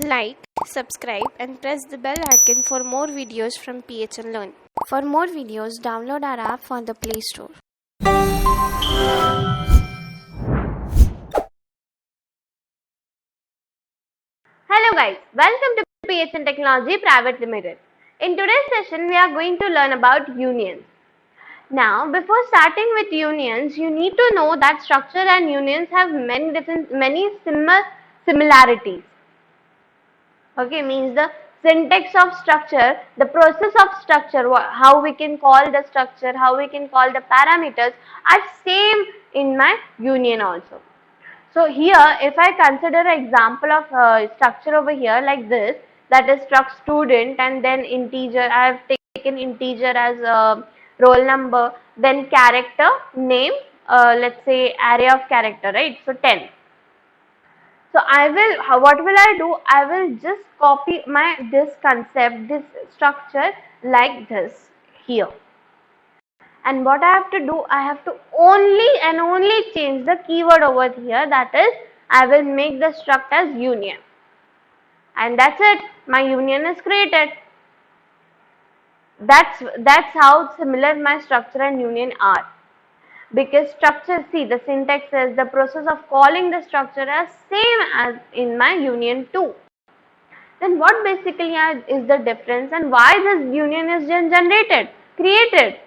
Like, subscribe and press the bell icon for more videos from PHN Learn. For more videos, download our app from the Play Store. Hello guys, welcome to PHN Technology Private Limited. In today's session, we are going to learn about unions. Now, before starting with unions, you need to know that structure and unions have many similarities. Okay, means the syntax of structure, the process of structure, how we can call the structure, how we can call the parameters are same in my union also. So here, if I consider an example of structure over here like this, that is struct student and then integer, I have taken integer as roll number, then character, name, let's say array of character, right? So 10. So what will I do? I will just copy this concept, this structure like this here. And what I have to do, I have to only change the keyword over here, that is I will make the struct as union, and that's it, my union is created. That's how similar my structure and union are, because structure, see, the syntax says the process of calling the structure as same as in my union too. Then what basically is the difference, and why this union is created?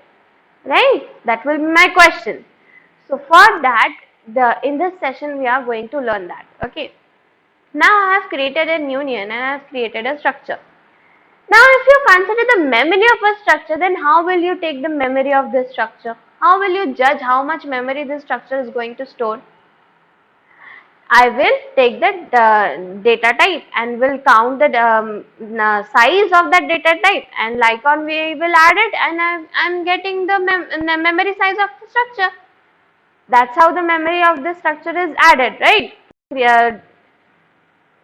Right? That will be my question. So for that, in this session we are going to learn that. Okay. Now I have created a union and I have created a structure. Now if you consider the memory of a structure, then how will you take the memory of this structure? How will you judge how much memory this structure is going to store? I will take the data type and will count the size of that data type, and like on we will add it, and I'm getting the memory size of the structure. That's how the memory of the structure is added, right?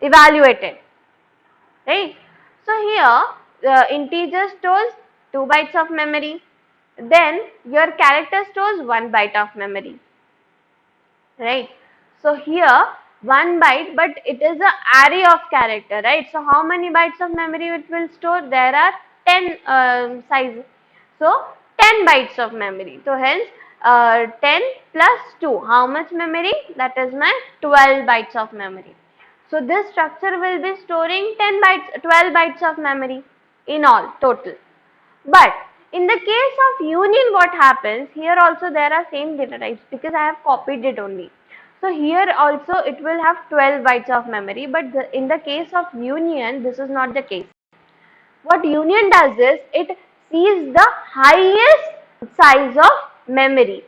Evaluated, right? So here integer stores 2 bytes of memory, then your character stores 1 byte of memory, right? So here 1 byte, but it is an array of character, right? So how many bytes of memory it will store? There are 10 size, so 10 bytes of memory. So hence 10 plus 2, how much memory? That is my 12 bytes of memory. So this structure will be storing 12 bytes of memory in all total. But in the case of union, what happens? Here also there are same data types, because I have copied it only. So here also it will have 12 bytes of memory, but in the case of union, this is not the case. What union does is, it sees the highest size of memory.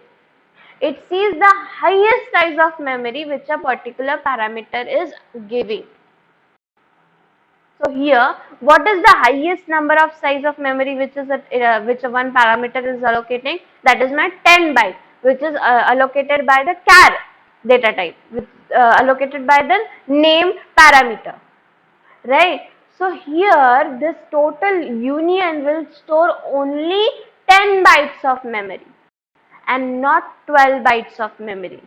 It sees the highest size of memory which a particular parameter is giving. So here, what is the highest number of size of memory which is which one parameter is allocating? That is my 10 byte, which is allocated by the char data type, which allocated by the name parameter, right? So here, this total union will store only 10 bytes of memory and not 12 bytes of memory.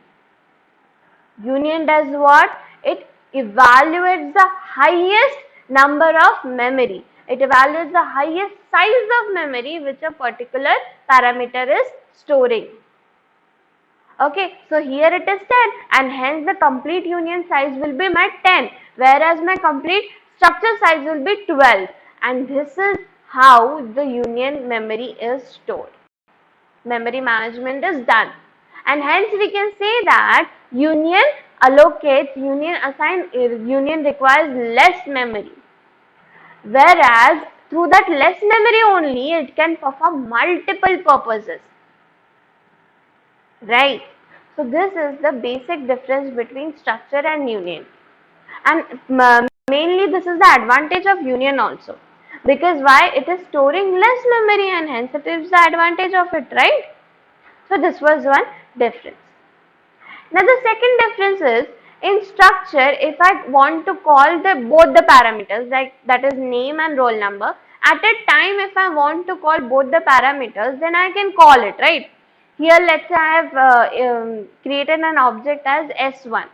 Union does what? It evaluates the highest number of memory. It evaluates the highest size of memory which a particular parameter is storing. Okay, so here it is 10, and hence the complete union size will be my 10, whereas my complete structure size will be 12, and this is how the union memory is stored. Memory management is done, and hence we can say that union allocates, union requires less memory, whereas through that less memory only it can perform multiple purposes, right? So this is the basic difference between structure and union, and mainly this is the advantage of union also, because why? It is storing less memory, and hence it is the advantage of it, right? So this was one difference. Now the second difference is, in structure, if I want to call both the parameters, like that is name and roll number, at a time if I want to call both the parameters, then I can call it, right? Here let's say I have created an object as S1,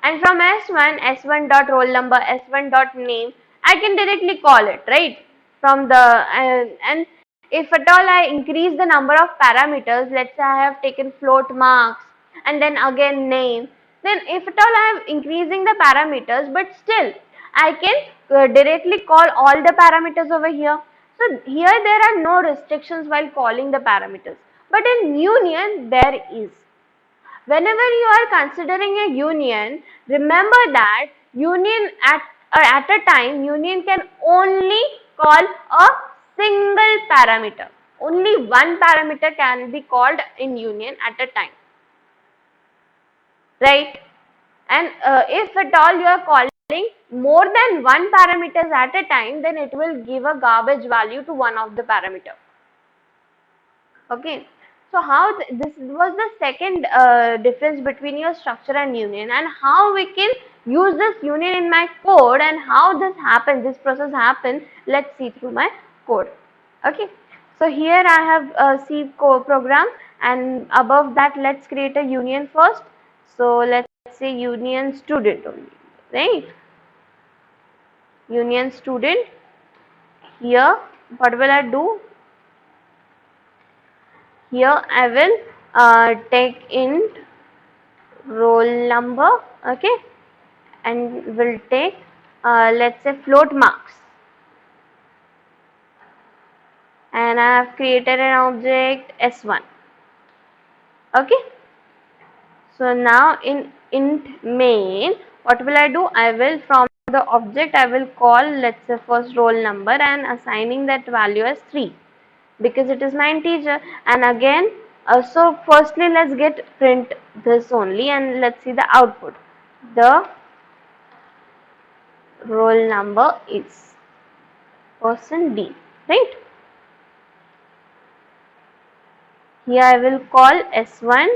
and from S1 dot roll number, S1 dot name, I can directly call it, right? From the and if at all I increase the number of parameters, let's say I have taken float marks and then again name, then if at all I am increasing the parameters, but still I can directly call all the parameters over here. So here there are no restrictions while calling the parameters, but in union there is. Whenever you are considering a union, remember that union at a time, union can only call a single parameter. Only one parameter can be called in union at a time, right? And if at all you are calling more than one parameters at a time, then it will give a garbage value to one of the parameter. Okay, so how this was the second difference between your structure and union, and how we can use this union in my code, and how this happens, this process happens. Let's see through my code. Okay, so here I have a C program, and above that let's create a union first. So let's say union student only, right? Union student. Here what will I do? Here I will take int roll number, okay, and will take let's say float marks, and I have created an object S1. Okay, so now in int main, what will I do? I will from the object I will call, let's say, first roll number and assigning that value as 3 because it is my integer. And again, so firstly let's get print this only, and let's see the output. The roll number is person D, right? Here I will call S1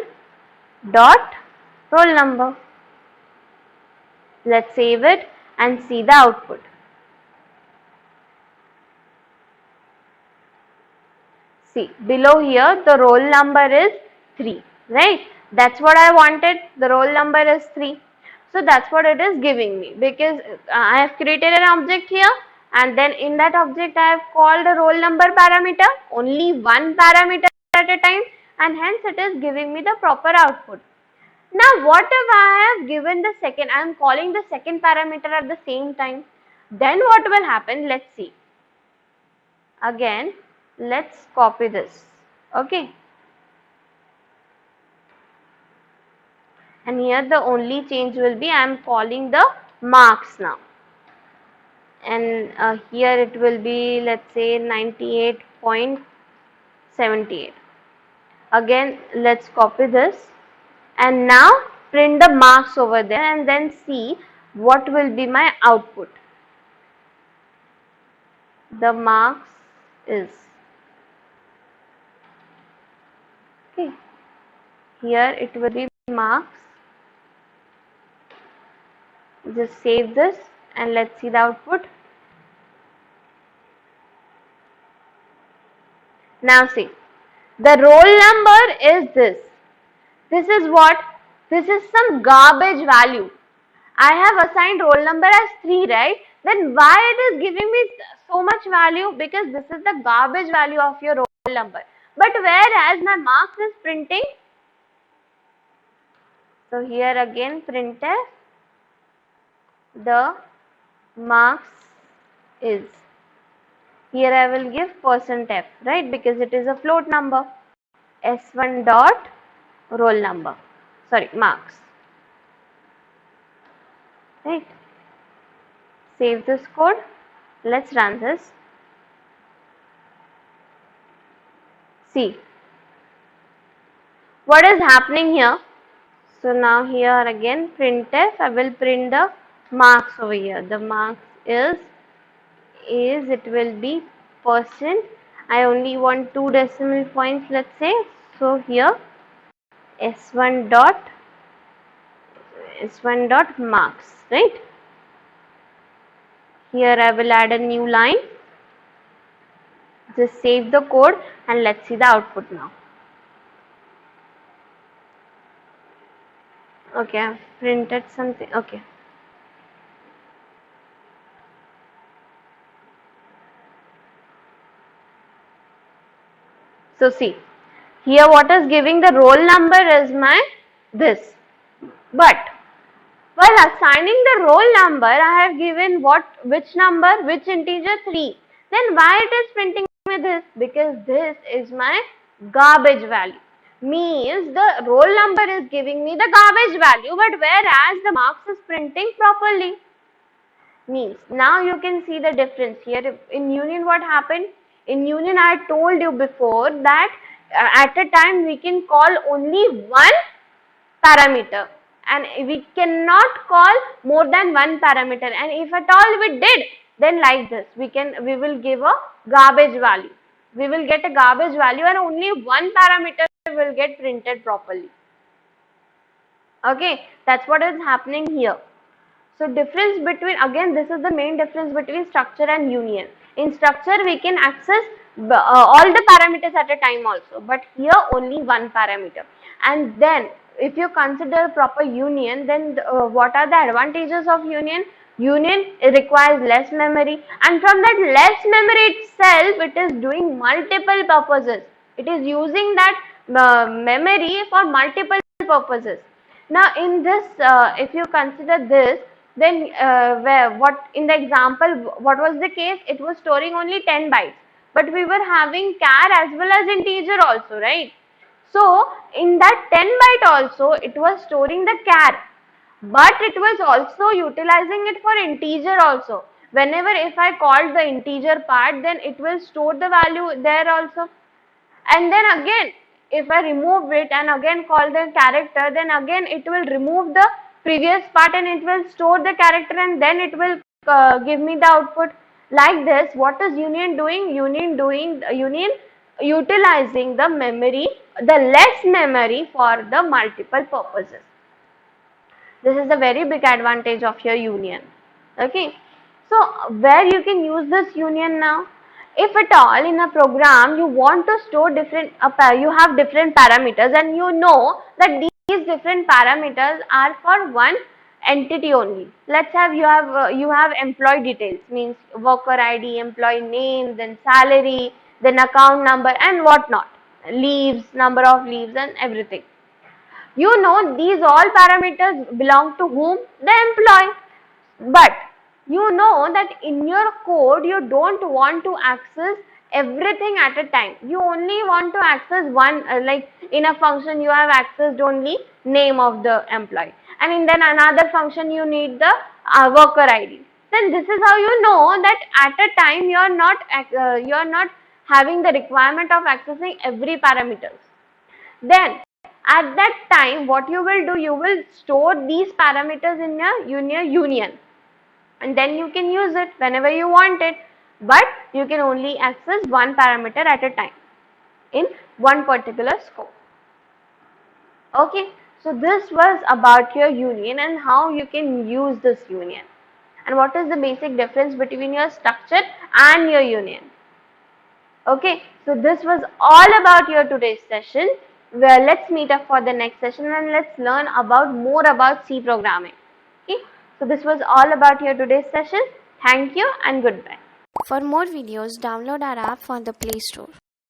dot roll number. Let's save it and see the output. See, below here the roll number is 3, right? That's what I wanted. The roll number is 3. So that's what it is giving me, because I have created an object here, and then in that object I have called a roll number parameter, only one parameter at a time, and hence it is giving me the proper output. Now what if I have given the second, I am calling the second parameter at the same time, then what will happen? Let's see. Again, let's copy this, okay, and here the only change will be I am calling the marks now, and here it will be, let's say, 98.78. again let's copy this and now print the marks over there, and then see what will be my output. The marks is, okay, here it will be marks. Just save this and let's see the output. Now see, the roll number is this. This is what? This is some garbage value. I have assigned roll number as 3, right? Then why it is giving me so much value? Because this is the garbage value of your roll number. But whereas my marks is printing, so here again printf, the marks is, here I will give %f, right, because it is a float number. S1 dot roll number, sorry, marks, right. Save this code. Let's run this. See what is happening here. So now here again printf, I will print the marks over here. The marks is it will be %. I only want 2 decimal points, let's say. So here S1 dot marks, right? Here I will add a new line. Just save the code and let's see the output now. Okay, I've printed something. Okay. So see, here what is giving the roll number is my this. But while assigning the roll number, I have given which number, which integer 3. Then why it is printing me this? Because this is my garbage value. Means the roll number is giving me the garbage value, but whereas the marks is printing properly. Means now you can see the difference here. In union what happened? In union I told you before that at a time we can call only one parameter and we cannot call more than one parameter, and if at all we did, then like this we will give a garbage value. We will get a garbage value and only one parameter will get printed properly. Okay, that's what is happening here. So difference between, again this is the main difference between structure and union. In structure we can access all the parameters at a time also, but here only one parameter. And then if you consider proper union, then what are the advantages of union? Union requires less memory, and from that less memory itself it is doing multiple purposes. It is using that memory for multiple purposes. Now in this, if you consider this, then what in the example, what was the case? It was storing only 10 bytes, but we were having char as well as integer also, right? So in that 10 byte also it was storing the char, but it was also utilizing it for integer also. Whenever if I called the integer part, then it will store the value there also. And then again if I remove it and again call the character, then again it will remove the previous part and it will store the character and then it will give me the output. Like this, what is union doing? Union utilizing the memory, the less memory for the multiple purposes. This is a very big advantage of your union. Okay, so where you can use this union now? If at all in a program you want to store different, you have different parameters and you know that these different parameters are for one entity only. Let's have you have employee details, means worker ID, employee name, then salary, then account number and whatnot, leaves, number of leaves and everything. You know these all parameters belong to whom? The employee. But you know that in your code you don't want to access everything at a time. You only want to access one, like in a function you have accessed only name of the employee, and in then another function you need the worker ID. Then this is how you know that at a time you are not having the requirement of accessing every parameters. Then at that time what you will do, you will store these parameters in your union, and then you can use it whenever you want it, but you can only access one parameter at a time in one particular scope. Okay, so this was about your union and how you can use this union, and what is the basic difference between your structure and your union. Okay, so this was all about your today's session. Well, let's meet up for the next session and let's learn about more about C programming. Okay, so this was all about your today's session. Thank you and goodbye. For more videos, download our app from the Play Store.